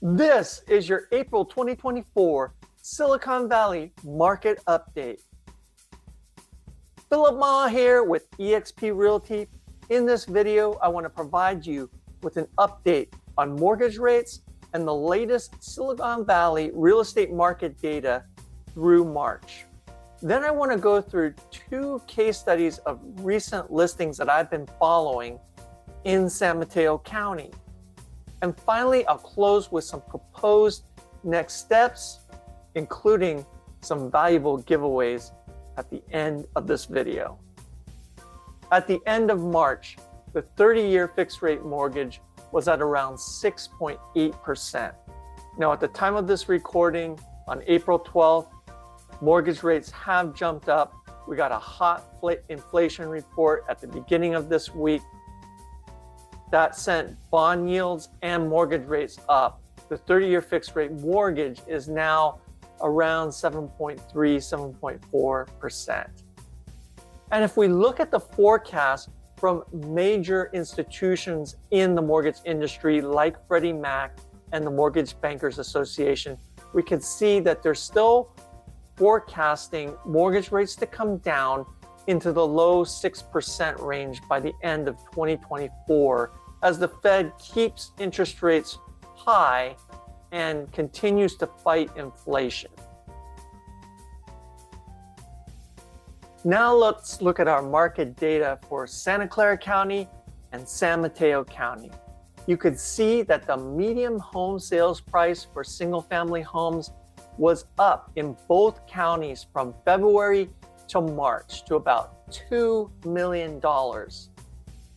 This is your April 2024 Silicon Valley Market Update. Philip Ma here with eXp Realty. In this video, I want to provide you with an update on mortgage rates and the latest Silicon Valley real estate market data through March. Then I want to go through two case studies of recent listings that I've been following in San Mateo County. And finally, I'll close with some proposed next steps, including some valuable giveaways at the end of this video. At the end of March, the 30-year fixed rate mortgage was at around 6.8%. Now, at the time of this recording, on April 12th, mortgage rates have jumped up. We got a hot inflation report at the beginning of this week that sent bond yields and mortgage rates up. The 30-year fixed rate mortgage is now around 7.3, 7.4%. And if we look at the forecast from major institutions in the mortgage industry like Freddie Mac and the Mortgage Bankers Association, we can see that they're still forecasting mortgage rates to come down into the low 6% range by the end of 2024 as the Fed keeps interest rates high and continues to fight inflation. Now let's look at our market data for Santa Clara County and San Mateo County. You could see that the median home sales price for single-family homes was up in both counties from February to March to about $2 million.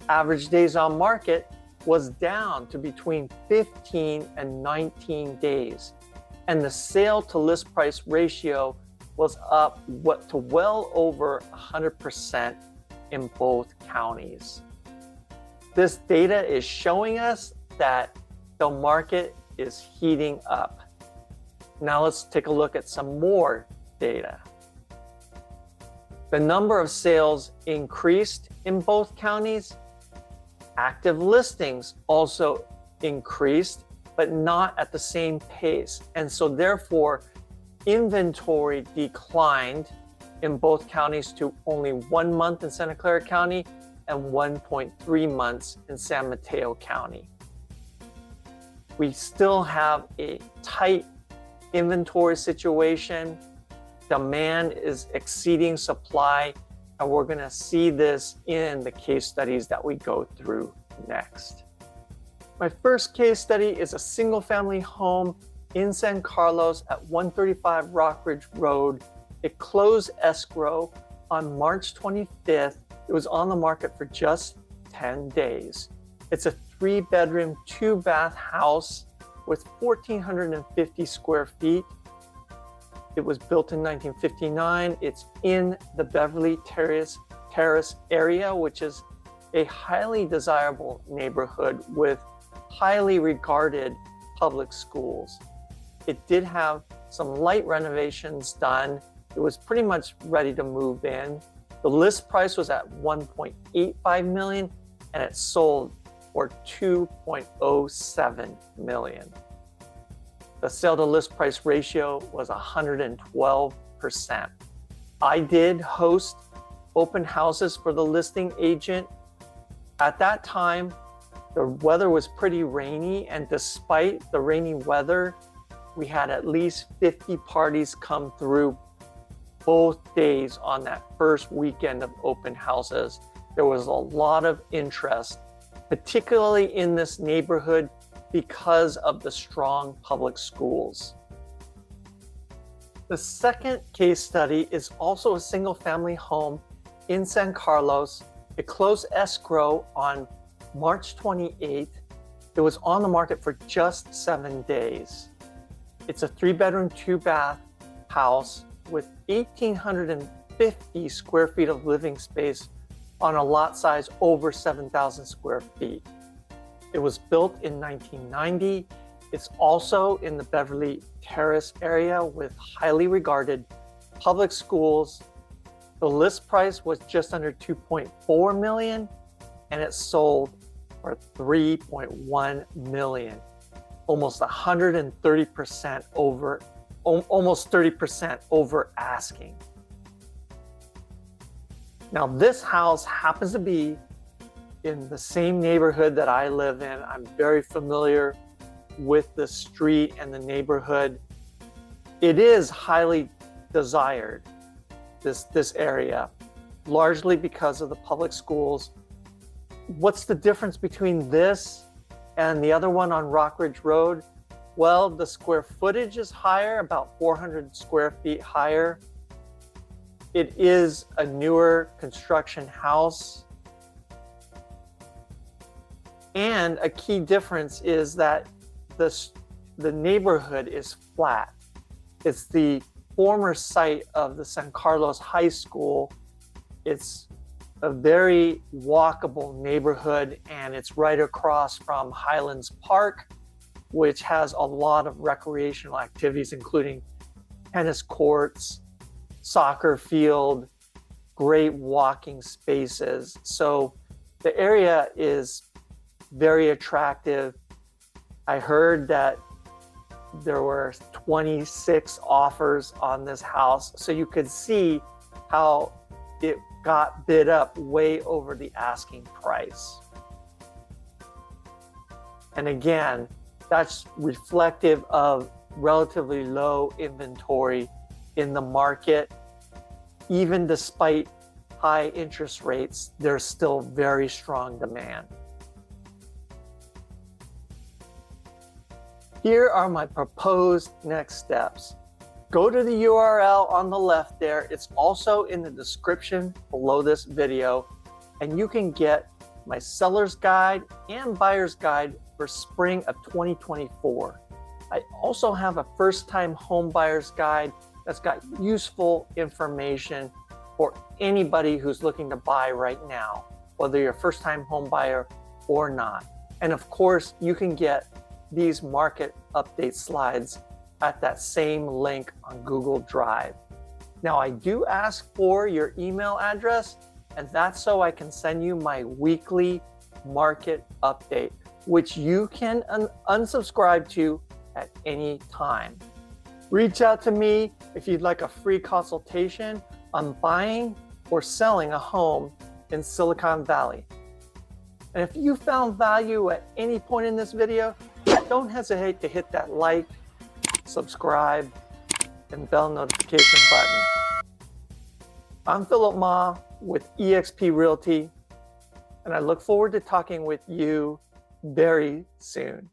Average days on market was down to between 15 and 19 days. And the sale to list price ratio was up to well over 100% in both counties. This data is showing us that the market is heating up. Now let's take a look at some more data. The number of sales increased in both counties. Active listings also increased, but not at the same pace. And so therefore, inventory declined in both counties to only 1 month in Santa Clara County and 1.3 months in San Mateo County. We still have a tight inventory situation. Demand is exceeding supply, and we're going to see this in the case studies that we go through next. My first case study is a single-family home in San Carlos at 135 Rockridge Road. It closed escrow on March 25th. It was on the market for just 10 days. It's a 3-bedroom, 2-bath house with 1,450 square feet. It was built in 1959. It's in the Beverly Terrace area, which is a highly desirable neighborhood with highly regarded public schools. It did have some light renovations done. It was pretty much ready to move in. The list price was at $1.85 million, and it sold for $2.07 million. The sale to list price ratio was 112%. I did host open houses for the listing agent. At that time, the weather was pretty rainy, and despite the rainy weather, we had at least 50 parties come through both days on that first weekend of open houses. There was a lot of interest, particularly in this neighborhood, because of the strong public schools. The second case study is also a single-family home in San Carlos. It closed escrow on March 28th. It was on the market for just 7 days. It's a 3-bedroom, 2-bath house with 1,850 square feet of living space on a lot size over 7,000 square feet. It was built in 1990. It's also in the Beverly Terrace area with highly regarded public schools. The list price was just under $2.4 million, and it sold for $3.1 million. almost 130% over, almost 30% over asking. Now, this house happens to be in the same neighborhood that I live in. I'm very familiar with the street and the neighborhood. It is highly desired, this area, largely because of the public schools. What's the difference between this and the other one on Rockridge Road? Well, the square footage is higher, about 400 square feet higher. It is a newer construction house. And a key difference is that the neighborhood is flat. It's the former site of the San Carlos High School. It's a very walkable neighborhood, and it's right across from Highlands Park, which has a lot of recreational activities, including tennis courts, soccer field, great walking spaces. So the area is very attractive. I heard that there were 26 offers on this house, so you could see how it got bid up way over the asking price. And again, that's reflective of relatively low inventory in the market. Even despite high interest rates, there's still very strong demand. Here are my proposed next steps. Go to the URL on the left there. It's also in the description below this video, and you can get my seller's guide and buyer's guide for spring of 2024. I also have a first-time home buyer's guide that's got useful information for anybody who's looking to buy right now, whether you're a first-time home buyer or not. And of course, you can get these market update slides at that same link on Google Drive. Now, I do ask for your email address, and that's so I can send you my weekly market update, which you can unsubscribe to at any time. Reach out to me if you'd like a free consultation on buying or selling a home in Silicon Valley. And if you found value at any point in this video, don't hesitate to hit that like, subscribe, and bell notification button. I'm Philip Ma with eXp Realty, and I look forward to talking with you very soon.